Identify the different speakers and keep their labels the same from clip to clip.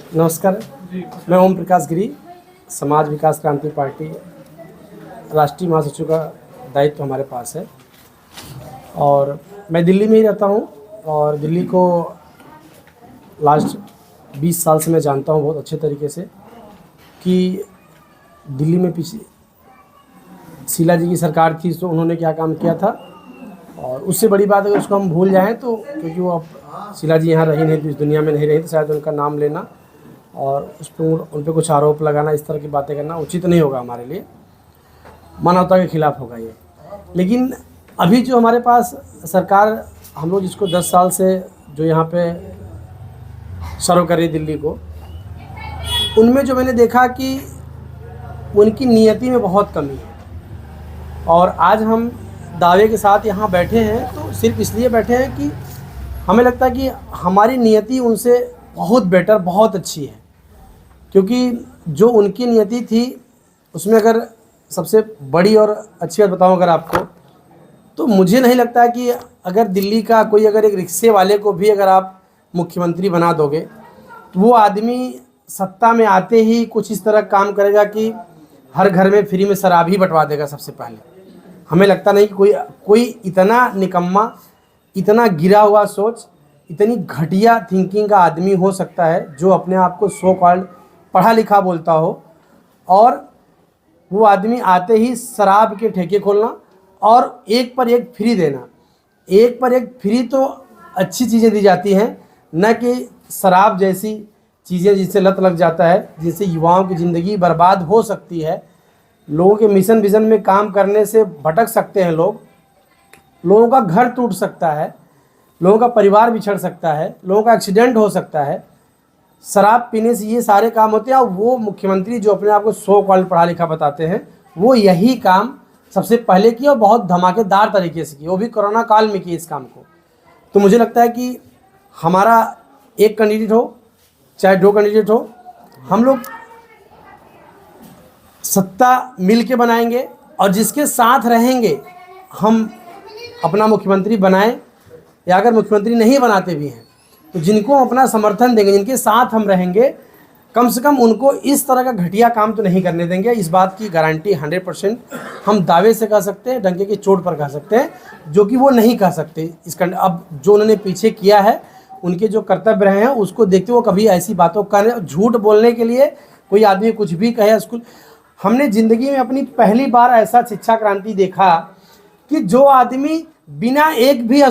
Speaker 1: नमस्कार। मैं ओम प्रकाश गिरी, समाज विकास क्रांति पार्टी राष्ट्रीय महासचिव का दायित्व हमारे पास है और मैं दिल्ली में ही रहता हूँ और दिल्ली को लास्ट 20 साल से मैं जानता हूँ बहुत अच्छे तरीके से कि दिल्ली में पिछली शीला जी की सरकार थी तो उन्होंने क्या काम किया था। और उससे बड़ी बात अगर उसको हम भूल जाएं तो क्योंकि वो अब शीला जी यहाँ रही नहीं, इस दुनिया में नहीं रही, तो शायद उनका नाम लेना और उन पर कुछ आरोप लगाना, इस तरह की बातें करना उचित नहीं होगा, हमारे लिए मानवता के खिलाफ होगा ये। लेकिन अभी जो हमारे पास सरकार, हम लोग जिसको 10 साल से जो यहाँ पे सर्व कर रही दिल्ली को, उनमें जो मैंने देखा कि उनकी नियति में बहुत कमी है। और आज हम दावे के साथ यहाँ बैठे हैं तो सिर्फ इसलिए बैठे हैं कि हमें लगता है कि हमारी नियति उनसे बहुत बेटर, बहुत अच्छी है। क्योंकि जो उनकी नियति थी उसमें अगर सबसे बड़ी और अच्छी बात बताऊँ अगर आपको, तो मुझे नहीं लगता कि अगर दिल्ली का कोई अगर एक रिक्शे वाले को भी अगर आप मुख्यमंत्री बना दोगे तो वो आदमी सत्ता में आते ही कुछ इस तरह काम करेगा कि हर घर में फ्री में शराब ही बंटवा देगा सबसे पहले। हमें लगता नहीं कि कोई इतना निकम्मा, इतना गिरा हुआ सोच, इतनी घटिया थिंकिंग का आदमी हो सकता है जो अपने आप को सो कॉल्ड पढ़ा लिखा बोलता हो और वो आदमी आते ही शराब के ठेके खोलना और एक पर एक फ्री देना। एक पर एक फ्री तो अच्छी चीज़ें दी जाती हैं, न कि शराब जैसी चीज़ें जिससे लत लग जाता है, जिससे युवाओं की ज़िंदगी बर्बाद हो सकती है। लोगों के मिशन विज़न में काम करने से भटक सकते हैं लोग, लोगों का घर टूट सकता है, लोगों का परिवार बिछड़ सकता है, लोगों का एक्सीडेंट हो सकता है। शराब पीने से ये सारे काम होते हैं और वो मुख्यमंत्री जो अपने आप को सो कॉल्ड पढ़ा लिखा बताते हैं, वो यही काम सबसे पहले किया और बहुत धमाकेदार तरीके से किया, वो भी कोरोना काल में किए इस काम को। तो मुझे लगता है कि हमारा एक कैंडिडेट हो चाहे 2 कैंडिडेट हो, हम लोग सत्ता मिल के बनाएंगे और जिसके साथ रहेंगे हम अपना मुख्यमंत्री बनाएं, या अगर मुख्यमंत्री नहीं बनाते भी हैं तो जिनको हम अपना समर्थन देंगे, जिनके साथ हम रहेंगे, कम से कम उनको इस तरह का घटिया काम तो नहीं करने देंगे। इस बात की गारंटी 100% हम दावे से कह सकते हैं, डंके की चोट पर कह सकते हैं, जो कि वो नहीं कह सकते। अब जो उन्होंने पीछे किया है, उनके जो कर्तव्य रहे हैं उसको देखते वो कभी ऐसी बातों का झूठ बोलने के लिए कोई आदमी कुछ भी कहे। स्कूल हमने ज़िंदगी में अपनी पहली बार ऐसा शिक्षा क्रांति देखा कि जो आदमी बिना एक भी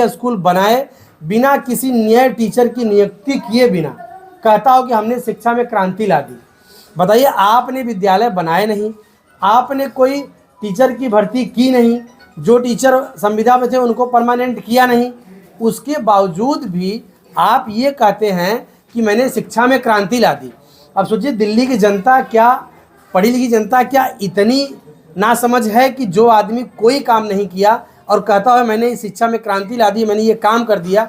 Speaker 1: स्कूल बनाए, बिना किसी नए टीचर की नियुक्ति किए बिना कहता हो कि हमने शिक्षा में क्रांति ला दी। बताइए, आपने विद्यालय बनाए नहीं, आपने कोई टीचर की भर्ती की नहीं, जो टीचर संविदा में थे उनको परमानेंट किया नहीं, उसके बावजूद भी आप ये कहते हैं कि मैंने शिक्षा में क्रांति ला दी। अब सोचिए, दिल्ली की जनता क्या, पढ़ी लिखी जनता क्या इतनी नासमझ है कि जो आदमी कोई काम नहीं किया और कहता है मैंने शिक्षा में क्रांति ला दी, मैंने ये काम कर दिया,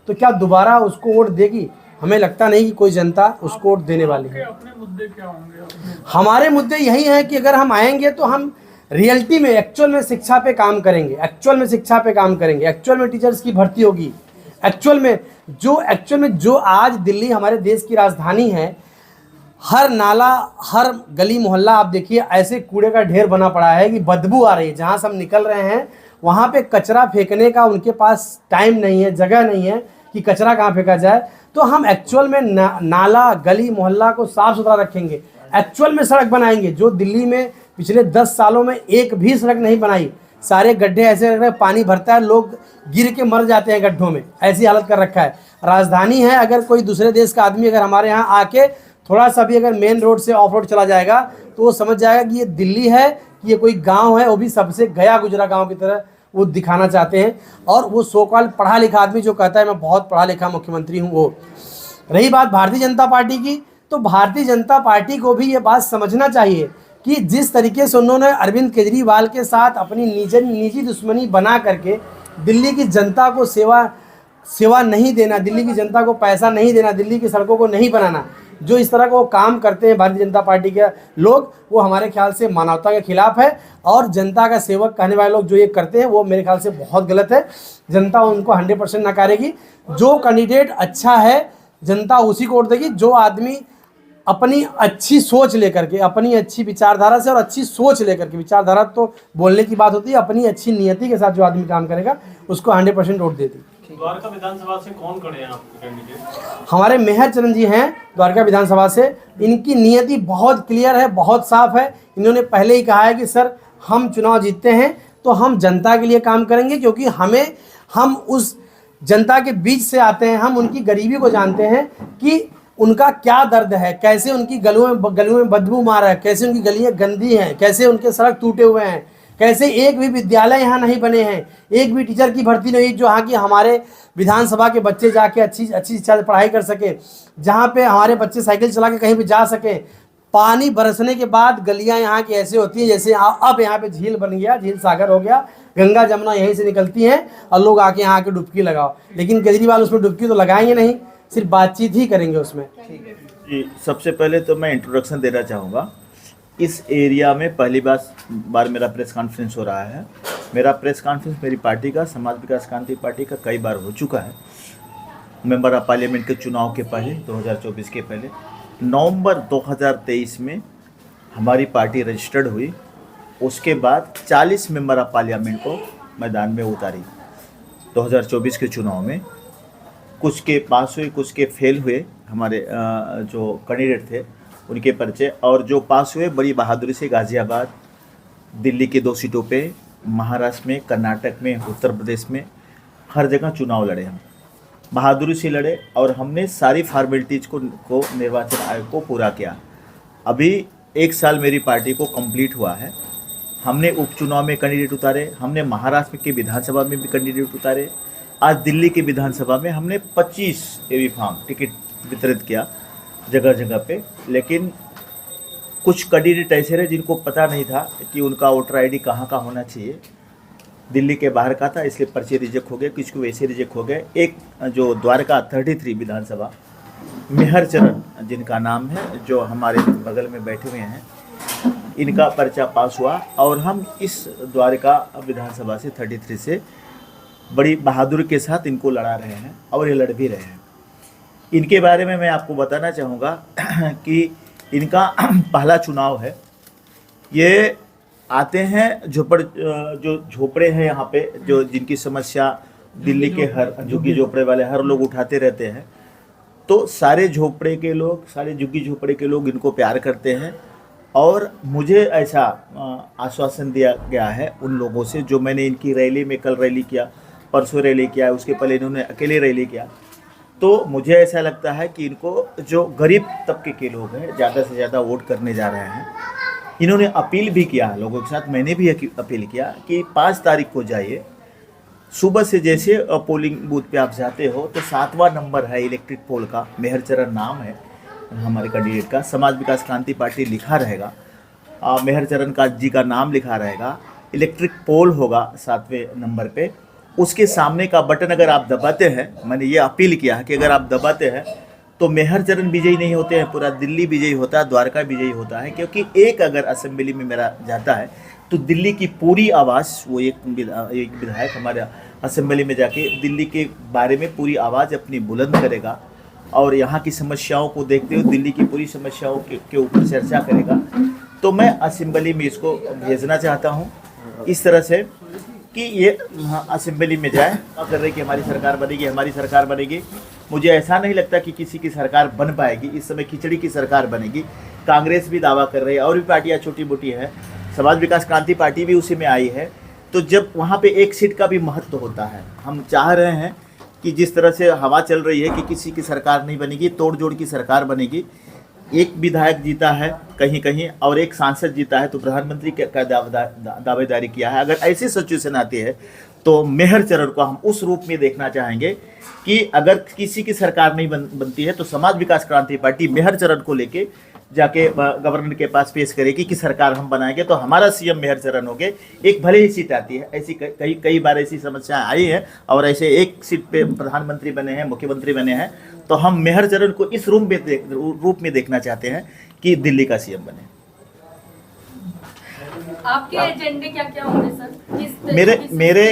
Speaker 1: तो क्या दोबारा उसको वोट देगी? हमें लगता नहीं कि कोई जनता उसको वोट देने वाली है।
Speaker 2: अपने मुद्दे क्या होंगे?
Speaker 1: हमारे मुद्दे यही हैं कि अगर हम आएंगे तो हम रियलिटी में, एक्चुअल में शिक्षा पे काम करेंगे, एक्चुअल में टीचर्स की भर्ती होगी, एक्चुअल में जो आज दिल्ली हमारे देश की राजधानी है, हर नाला, हर गली मोहल्ला आप देखिए ऐसे कूड़े का ढेर बना पड़ा है कि बदबू आ रही है। जहाँ से हम निकल रहे हैं वहाँ पे कचरा फेंकने का उनके पास टाइम नहीं है, जगह नहीं है कि कचरा कहाँ फेंका जाए। तो हम एक्चुअल में नाला, गली मोहल्ला को साफ़ सुथरा रखेंगे, एक्चुअल में सड़क बनाएंगे। जो दिल्ली में पिछले 10 सालों में एक भी सड़क नहीं बनाई, सारे गड्ढे ऐसे लग रहे हैं, पानी भरता है, लोग गिर के मर जाते हैं गड्ढों में, ऐसी हालत कर रखा है। राजधानी है, अगर कोई दूसरे देश का आदमी अगर हमारे यहाँ आके थोड़ा सा भी अगर मेन रोड से ऑफ रोड चला जाएगा तो वो समझ जाएगा कि ये दिल्ली है, कि ये कोई गांव है, वो भी सबसे गया गुजरा गांव की तरह वो दिखाना चाहते हैं। और वो सो कॉल्ड पढ़ा लिखा आदमी जो कहता है मैं बहुत पढ़ा लिखा मुख्यमंत्री हूँ, वो। रही बात भारतीय जनता पार्टी की, तो भारतीय जनता पार्टी को भी ये बात समझना चाहिए कि जिस तरीके से उन्होंने अरविंद केजरीवाल के साथ अपनी निजी दुश्मनी बना करके दिल्ली की जनता को सेवा नहीं देना, दिल्ली की जनता को पैसा नहीं देना, दिल्ली की सड़कों को नहीं बनाना, जो इस तरह का वो काम करते हैं भारतीय जनता पार्टी के लोग, वो हमारे ख्याल से मानवता के खिलाफ है। और जनता का सेवक कहने वाले लोग जो ये करते हैं वो मेरे ख्याल से बहुत गलत है। जनता उनको 100% नकारेगी। जो कैंडिडेट अच्छा है, जनता उसी को वोट देगी जो आदमी अपनी अच्छी सोच लेकर के, अपनी अच्छी विचारधारा से और अच्छी सोच लेकर के, विचारधारा तो बोलने की बात होती है, अपनी अच्छी नियति के साथ जो आदमी काम करेगा उसको 100% वोट देती।
Speaker 2: द्वारका विधानसभा से कौन खड़े हैं आपके कैंडिडेट?
Speaker 1: हमारे मेहर चरण जी हैं द्वारका विधानसभा से। इनकी नियति बहुत क्लियर है, बहुत साफ है। इन्होंने पहले ही कहा है कि सर हम चुनाव जीतते हैं तो हम जनता के लिए काम करेंगे, क्योंकि हम उस जनता के बीच से आते हैं, हम उनकी गरीबी को जानते हैं कि उनका क्या दर्द है, कैसे उनकी गलियों में बदबू मार है, कैसे उनकी गलियां गंदी हैं, कैसे उनके सड़क टूटे हुए हैं, कैसे एक भी विद्यालय यहाँ नहीं बने हैं, एक भी टीचर की भर्ती नहीं जो यहाँ की हमारे विधानसभा के बच्चे जाके अच्छी शिक्षा पढ़ाई कर सके, जहाँ पे हमारे बच्चे साइकिल चला के कहीं भी जा सके। पानी बरसने के बाद गलियाँ यहाँ की ऐसे होती हैं जैसे अब यहाँ पे झील बन गया, झील सागर हो गया, गंगा जमुना यहीं से निकलती हैं और लोग आके यहाँ आके डुबकी लगाओ। लेकिन केजरीवाल उसमें डुबकी तो लगाएंगे नहीं, सिर्फ बातचीत ही करेंगे उसमें।
Speaker 3: जी, सबसे पहले तो मैं इंट्रोडक्शन देना चाहूँगा। इस एरिया में पहली बार मेरा प्रेस कॉन्फ्रेंस हो रहा है। मेरा प्रेस कॉन्फ्रेंस मेरी पार्टी का, समाज विकास क्रांति पार्टी का कई बार हो चुका है। मेंबर ऑफ पार्लियामेंट के चुनाव के पहले 2024 के पहले नवंबर 2023 में हमारी पार्टी रजिस्टर्ड हुई। उसके बाद 40 मेंबर ऑफ पार्लियामेंट को मैदान में उतारी 2024 के चुनाव में। कुछ के पास हुए, कुछ के फेल हुए। हमारे जो कैंडिडेट थे उनके पर्चे, और जो पास हुए बड़ी बहादुरी से गाज़ियाबाद, दिल्ली के 2 सीटों पे, महाराष्ट्र में, कर्नाटक में, उत्तर प्रदेश में, हर जगह चुनाव लड़े। हम बहादुरी से लड़े और हमने सारी फॉर्मेलिटीज़ को निर्वाचन आयोग को पूरा किया। अभी 1 साल मेरी पार्टी को कंप्लीट हुआ है। हमने उपचुनाव में कैंडिडेट उतारे, हमने महाराष्ट्र के विधानसभा में भी कैंडिडेट उतारे। आज दिल्ली के विधानसभा में हमने 25 एवी फॉर्म टिकट वितरित किया जगह जगह पे। लेकिन कुछ कैंडिडेट ऐसे रहे जिनको पता नहीं था कि उनका वोटर आईडी कहाँ का होना चाहिए, दिल्ली के बाहर का था, इसलिए पर्चे रिजेक्ट हो गए, कुछ को वैसे रिजेक्ट हो गए। एक जो द्वारका 33 विधानसभा मेहर चरण जिनका नाम है, जो हमारे बगल में बैठे हुए हैं, इनका पर्चा पास हुआ और हम इस द्वारका विधानसभा से 33 से बड़ी बहादुरी के साथ इनको लड़ा रहे हैं और ये लड़ भी रहे हैं। इनके बारे में मैं आपको बताना चाहूँगा कि इनका पहला चुनाव है। ये आते हैं जो झोपड़े हैं यहाँ पे, जो जिनकी समस्या दिल्ली के हर झुग्गी झोपड़े वाले हर लोग उठाते रहते हैं, तो सारे झोपड़े के लोग, सारे झुग्गी झोपड़े के लोग इनको प्यार करते हैं। और मुझे ऐसा आश्वासन दिया गया है उन लोगों से, जो मैंने इनकी रैली में, कल रैली किया, परसों रैली किया, उसके पहले इन्होंने अकेले रैली किया, तो मुझे ऐसा लगता है कि इनको जो गरीब तबके के लोग हैं ज़्यादा से ज़्यादा वोट करने जा रहे हैं। इन्होंने अपील भी किया लोगों के साथ, मैंने भी अपील किया कि 5 तारीख को जाइए। सुबह से जैसे पोलिंग बूथ पे आप जाते हो तो 7वां नंबर है इलेक्ट्रिक पोल का, मेहर चरण नाम है हमारे कैंडिडेट का, समाज विकास क्रांति पार्टी लिखा रहेगा, मेहर चरण का जी का नाम लिखा रहेगा, इलेक्ट्रिक पोल होगा 7वें नंबर पे। उसके सामने का बटन अगर आप दबाते हैं, मैंने ये अपील किया है कि अगर आप दबाते हैं तो मेहर चरण विजयी नहीं होते हैं, पूरा दिल्ली विजयी होता है, द्वारका विजयी होता है। क्योंकि एक अगर असेंबली में मेरा जाता है तो दिल्ली की पूरी आवाज़, वो एक विधायक हमारे असेंबली में जाके दिल्ली के बारे में पूरी आवाज़ अपनी बुलंद करेगा और यहाँ की समस्याओं को देखते हुए दिल्ली की पूरी समस्याओं के ऊपर चर्चा करेगा। तो मैं असेंबली में इसको भेजना चाहता हूँ इस तरह से कि ये असेंबली में जाए। कर रहे कि हमारी सरकार बनेगी, हमारी सरकार बनेगी। मुझे ऐसा नहीं लगता कि किसी की सरकार बन पाएगी। इस समय खिचड़ी की सरकार बनेगी। कांग्रेस भी दावा कर रही है और भी पार्टियां छोटी मोटी है, समाज विकास क्रांति पार्टी भी उसी में आई है। तो जब वहाँ पे एक सीट का भी महत्व होता है, हम चाह रहे हैं कि जिस तरह से हवा चल रही है कि किसी की सरकार नहीं बनेगी, तोड़ जोड़ की सरकार बनेगी। एक विधायक जीता है कहीं कहीं और एक सांसद जीता है तो प्रधानमंत्री का दावेदारी किया है। अगर ऐसी सिचुएशन आती है तो मेहर चरण को हम उस रूप में देखना चाहेंगे कि अगर किसी की सरकार नहीं बनती है तो समाज विकास क्रांति पार्टी मेहर चरण को लेके जाके गवर्नर के पास पेश करेगी कि सरकार हम बनाएंगे तो हमारा सीएम मेहर चरण होंगे। एक भले ही सीट आती है, ऐसी कई बार ऐसी समस्याएं आई हैं और ऐसे एक सीट पे प्रधानमंत्री बने हैं, मुख्यमंत्री बने हैं, तो हम मेहर चरण को इस रूप में देखना चाहते हैं कि दिल्ली का सीएम बने।
Speaker 4: आपके एजेंडे क्या क्या होंगे सर?
Speaker 3: मेरे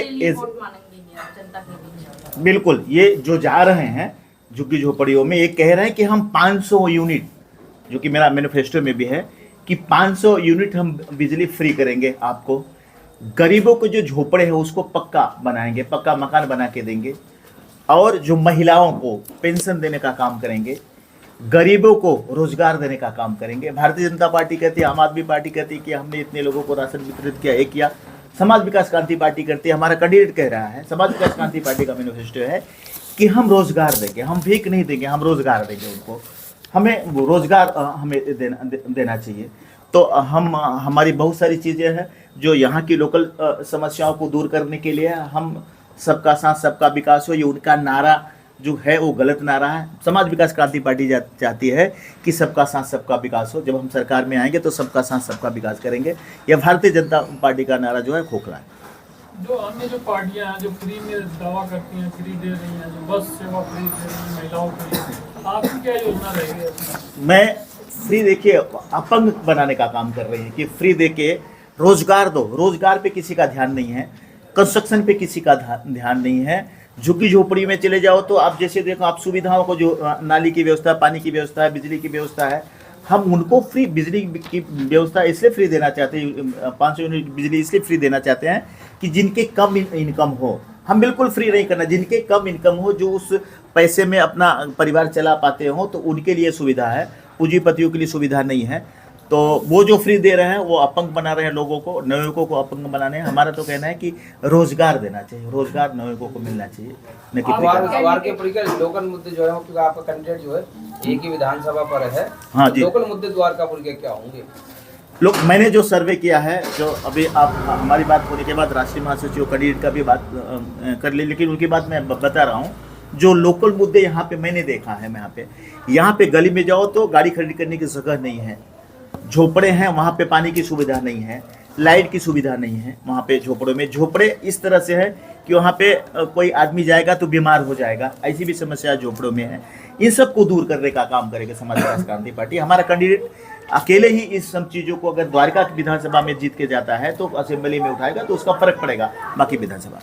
Speaker 3: बिल्कुल, ये जो जा रहे हैं झुग्गी झोपड़ियों में, ये कह रहे हैं कि हम 500 यूनिट, जो कि मेरा मैनिफेस्टो में भी है कि 500 यूनिट हम बिजली फ्री करेंगे आपको। गरीबों को जो झोपड़े हैं उसको पक्का बनाएंगे, पक्का मकान बना के देंगे। और जो महिलाओं को पेंशन देने का काम करेंगे, गरीबों को रोजगार देने का काम करेंगे। भारतीय जनता पार्टी कहती है, आम आदमी पार्टी कहती है कि हमने इतने लोगों को राशन वितरित किया, ये किया। समाज विकास क्रांति पार्टी करती है, हमारा कैंडिडेट कह रहा है, समाज विकास क्रांति पार्टी का मैनिफेस्टो है कि हम रोजगार देंगे, हम भीख नहीं देंगे, हम रोजगार देंगे उनको। हमें रोजगार हमें देना चाहिए। तो हमारी बहुत सारी चीज़ें हैं जो यहाँ की लोकल समस्याओं को दूर करने के लिए हम सबका साथ सबका विकास हो, ये उनका नारा जो है वो गलत नारा है। समाज विकास क्रांति पार्टी चाहती है कि सबका साथ सबका विकास हो। जब हम सरकार में आएंगे तो सबका साथ सबका विकास करेंगे। यह भारतीय जनता पार्टी का नारा जो है खोखला है।
Speaker 5: जो अन्य जो पार्टियां हैं जो फ्री में दावा करती हैं, फ्री दे रही हैं, जो बस सेवा फ्री दे रही हैं महिलाओं के लिए, आपकी क्या योजना रहेगी?
Speaker 3: मैं फ्री देखिए अपंग बनाने का काम कर रही है कि फ्री देके रोजगार दो। रोजगार पे किसी का ध्यान नहीं है, कंस्ट्रक्शन पे किसी का ध्यान नहीं है। झुग्गी झोपड़ी में चले जाओ तो आप जैसे देखो, आप सुविधाओं को, जो नाली की व्यवस्था, पानी की व्यवस्था है, बिजली की व्यवस्था है, हम उनको फ्री बिजली की व्यवस्था इसलिए फ्री देना चाहते हैं, 500 यूनिट बिजली इसलिए फ्री देना चाहते हैं कि जिनके कम इनकम हो। हम बिल्कुल फ्री नहीं करना, जिनके कम इनकम हो, जो उस पैसे में अपना परिवार चला पाते हो, तो उनके लिए सुविधा है, पूंजीपतियों के लिए सुविधा नहीं है। तो वो जो फ्री दे रहे हैं वो अपंग बना रहे हैं लोगों को, नवयुवकों को अपंग बनाने हैं। हमारा तो कहना है कि रोजगार देना चाहिए, रोजगार नवयुवकों को मिलना चाहिए।
Speaker 6: सवार के परिकर लोकल मुद्दे जो है, क्योंकि आपका कैंडिडेट जो है एक ही विधानसभा पर है,
Speaker 3: हाँ
Speaker 6: तो
Speaker 3: जी,
Speaker 6: लोकल मुद्दे द्वारकापुर के क्या होंगे?
Speaker 3: लोग, मैंने जो सर्वे किया है, जो अभी आप हमारी बात होने के बाद राष्ट्रीय महासचिव कैंडिडेट का भी बात कर ली, लेकिन उनकी बात मैं बता रहा हूँ। जो लोकल मुद्दे यहाँ पे मैंने देखा है, यहाँ पे गली में जाओ तो गाड़ी खड़ी करने की जगह नहीं है, झोपड़े हैं वहाँ पे पानी की सुविधा नहीं है, लाइट की सुविधा नहीं है वहाँ पे झोपड़ों में। झोपड़े इस तरह से है कि वहाँ पे कोई आदमी जाएगा तो बीमार हो जाएगा, ऐसी भी समस्या झोपड़ों में है। इन सब को दूर करने का काम करेगा समाज विकास क्रांति पार्टी। हमारा कैंडिडेट अकेले ही इस सब चीज़ों को अगर द्वारका विधानसभा में जीत के जाता है तो असेंबली में उठाएगा तो उसका फर्क पड़ेगा बाकी विधानसभा में।